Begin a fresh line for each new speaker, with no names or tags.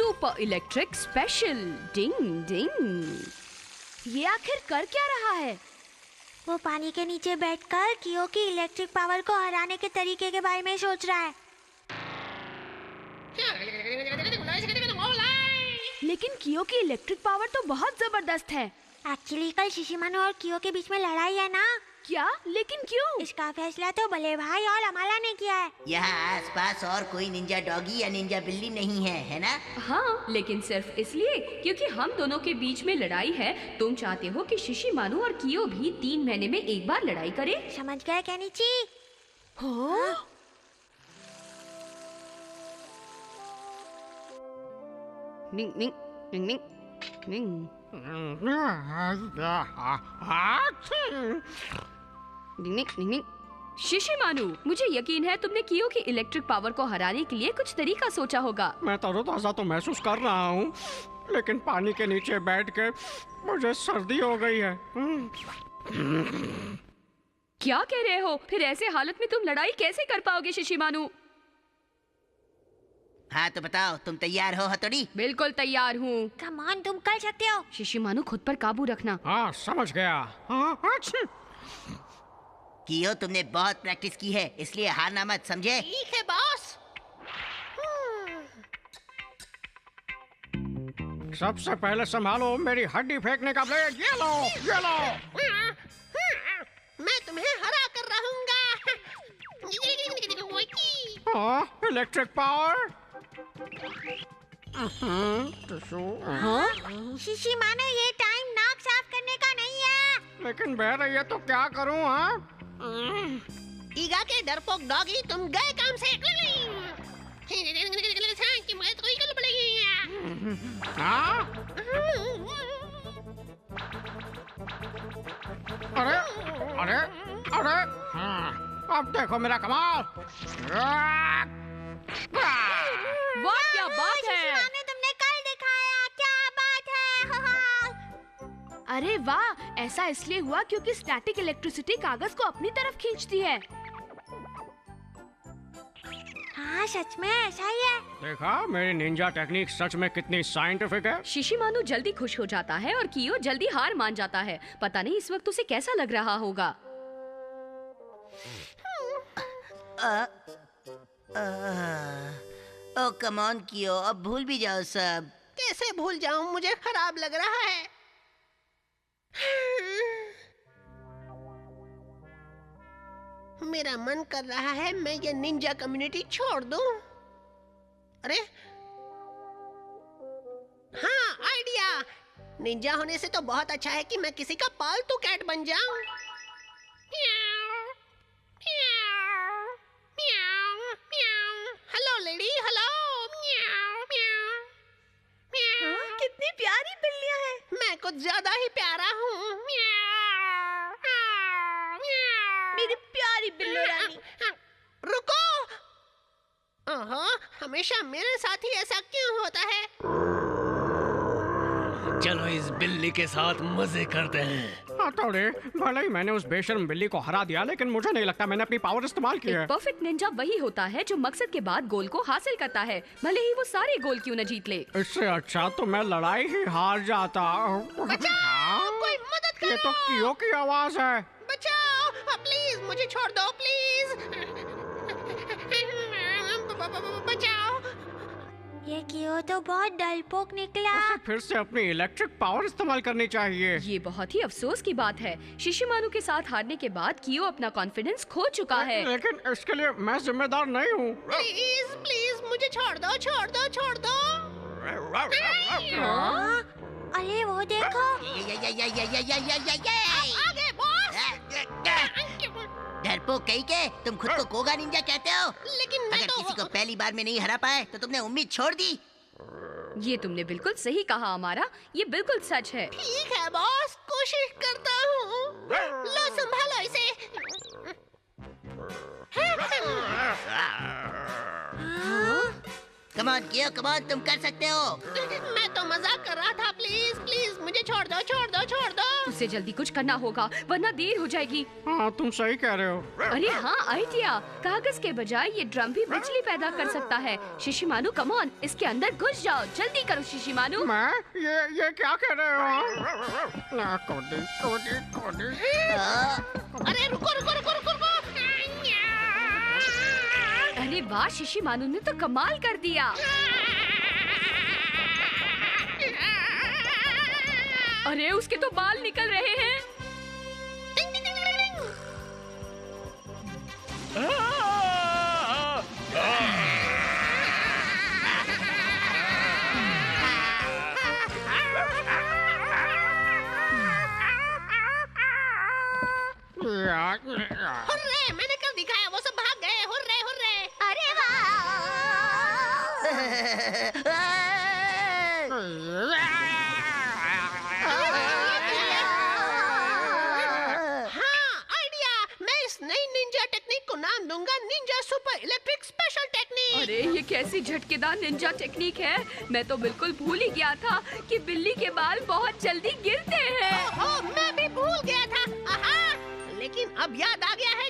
Super electric special. Ding ding. ये आखिर कर क्या रहा है?
वो पानी के नीचे बैठकर कियो की इलेक्ट्रिक पावर को हराने के तरीके के बारे में सोच रहा है।
लेकिन कियो की इलेक्ट्रिक पावर तो बहुत जबरदस्त है।
एक्चुअली कल शिशिमानु और कियो के बीच में लड़ाई है ना।
क्या? लेकिन क्यों?
इसका फैसला तो बड़े भाई और अमाला ने किया है।
यहाँ आसपास और कोई निंजा डॉगी या निंजा बिल्ली नहीं है ना?
हाँ, लेकिन सिर्फ इसलिए क्योंकि हम दोनों के बीच में लड़ाई है। तुम चाहते हो कि शिशिमानु और कियो भी 3 महीने में एक बार लड़ाई करे?
समझ गए केनिची?
हो? निंग निंग निंग निंग निंग निंग। शिशिमानु, मुझे यकीन है तुमने कियो की इलेक्ट्रिक पावर को हराने के लिए कुछ तरीका सोचा होगा।
मैं तरोताजा तो महसूस कर रहा हूँ, लेकिन पानी के नीचे बैठ के मुझे सर्दी हो गई है।
क्या कह रहे हो? फिर ऐसे हालत में तुम लड़ाई कैसे कर पाओगे शिशिमानु?
हाँ तो बताओ, तुम तैयार हो हथौड़ी?
बिल्कुल तैयार हूँ।
कम ऑन, तुम कर सकते हो।
शिशिमानु, खुद पर काबू रखना।
हाँ समझ गया। हाँ, अच्छा।
कियो, तुमने बहुत प्रैक्टिस की है, इसलिए हारना मत, समझे?
ठीक है बॉस।
सबसे पहले संभालो मेरी हड्डी फेंकने का ब्लेड। ये लो, ये लो।
मैं तुम्हें हरा कर रहूंगा।
हाँ, इलेक्ट्रिक पावर।
शिशिमानु, ये टाइम नाक साफ करने का नहीं है।
लेकिन बह रही है तो क्या करूँ? हाँ,
ईगा के डरपोक डॉगी, तुम गए काम से।
हाँ? अरे अरे अरे, हाँ, अब देखो मेरा कमाल।
वाह, क्या बात है!
शिशिमानु, तुमने कल दिखाया, क्या बात है।
अरे वाह, ऐसा इसलिए हुआ क्योंकि स्टैटिक इलेक्ट्रिसिटी कागज को अपनी तरफ खींचती है।
हाँ, सच में ऐसा ही है।
देखा, मेरी निंजा टेक्निक सच में कितनी साइंटिफिक है।
शिशिमानु जल्दी खुश हो जाता है और कियो जल्दी हार मान जाता है। पता नहीं इस वक्त उसे कैसा लग रहा होगा।
ओ कम ऑन कियो, अब भूल भी जाओ सब।
कैसे भूल जाऊं, मुझे खराब लग रहा है। मेरा मन कर रहा है मैं ये निंजा कम्युनिटी छोड़ दूं। अरे हाँ, आइडिया। निंजा होने से तो बहुत अच्छा है कि मैं किसी का पालतू कैट बन जाऊं। Hello lady, hello.
कितनी प्यारी बिल्लियां हैं।
मैं कुछ ज्यादा ही प्यारा हूँ।
मेरी प्यारी बिल्ली रानी।
रुको। ओहो, हमेशा मेरे साथ ही ऐसा क्यों होता है?
चलो इस बिल्ली के साथ मजे करते हैं।
हथौड़े, भले ही मैंने उस बेशर्म बिल्ली को हरा दिया, लेकिन मुझे नहीं लगता मैंने अपनी पावर इस्तेमाल की है।
एक परफेक्ट निंजा वही होता है जो मकसद के बाद गोल को हासिल करता है, भले ही वो सारे गोल क्यों न जीत ले।
इससे अच्छा तो मैं लड़ाई ही हार जाता। हाँ?
कोई मदद करो।
ये तो कियो की आवाज है।
बचाओ, प्लीज मुझे छोड़ दो, प्लीज। बचाओ।
ये कियो तो बहुत डरपोक निकला।
उसे फिर से अपनी इलेक्ट्रिक पावर इस्तेमाल करनी चाहिए।
ये बहुत ही अफसोस की बात है। शिशिमानु के साथ हारने के बाद कियो अपना कॉन्फिडेंस खो चुका है।
लेकिन इसके लिए मैं जिम्मेदार नहीं हूँ।
प्लीज प्लीज मुझे छोड़ दो, छोड़ दो, छोड़ दो।
हाँ? अरे वो देखो।
आगे बॉस।
डरपोक कहीं के, तुम खुद को कोगा निंजा कहते हो?
लेकिन मैं
अगर
तो
किसी को पहली बार में नहीं हरा पाए तो तुमने उम्मीद छोड़ दी।
ये तुमने बिल्कुल सही कहा अमारा, ये बिल्कुल सच है।
ठीक है बॉस, कोशिश करता हूँ। लो संभालो इसे।
कम ऑन कियो, कम ऑन, तुम कर सकते हो।
मैं तो मजाक कर रहा था। प्लीज प्लीज मुझे छोड़ दो, छोड़ दो, छोड़ दो।
उसे जल्दी कुछ करना होगा वरना देर हो जाएगी।
हाँ तुम सही कह रहे हो।
अरे हाँ, आइडिया। कागज के बजाय ये ड्रम भी बिजली पैदा कर सकता है। शिशिमानु कम ऑन, इसके अंदर घुस जाओ। जल्दी करो शिशिमानु।
मैं ये क्या कह रहे हो? ना कोडी कोडी कोडी।
अरे रुको रुको रुको रुको रुको।
अरे वाह, शिशिमानु ने तो कमाल कर दिया। अरे उसके तो बाल निकल रहे हैं।
हुर्रे, मैंने कर दिखाया, वो सब भाग गए। Hurray hurray.
अरे वाह!
हाँ, आइडिया। मैं इस नई निंजा टेक्निक को नाम दूंगा Ninja super electric special technique.
अरे ये कैसी झटकेदार निंजा टेक्निक है। मैं तो बिल्कुल भूल ही गया था कि बिल्ली के बाल बहुत जल्दी गिरते हैं।
ओह, मैं भी भूल गया था। आहा, लेकिन अब याद आ गया है।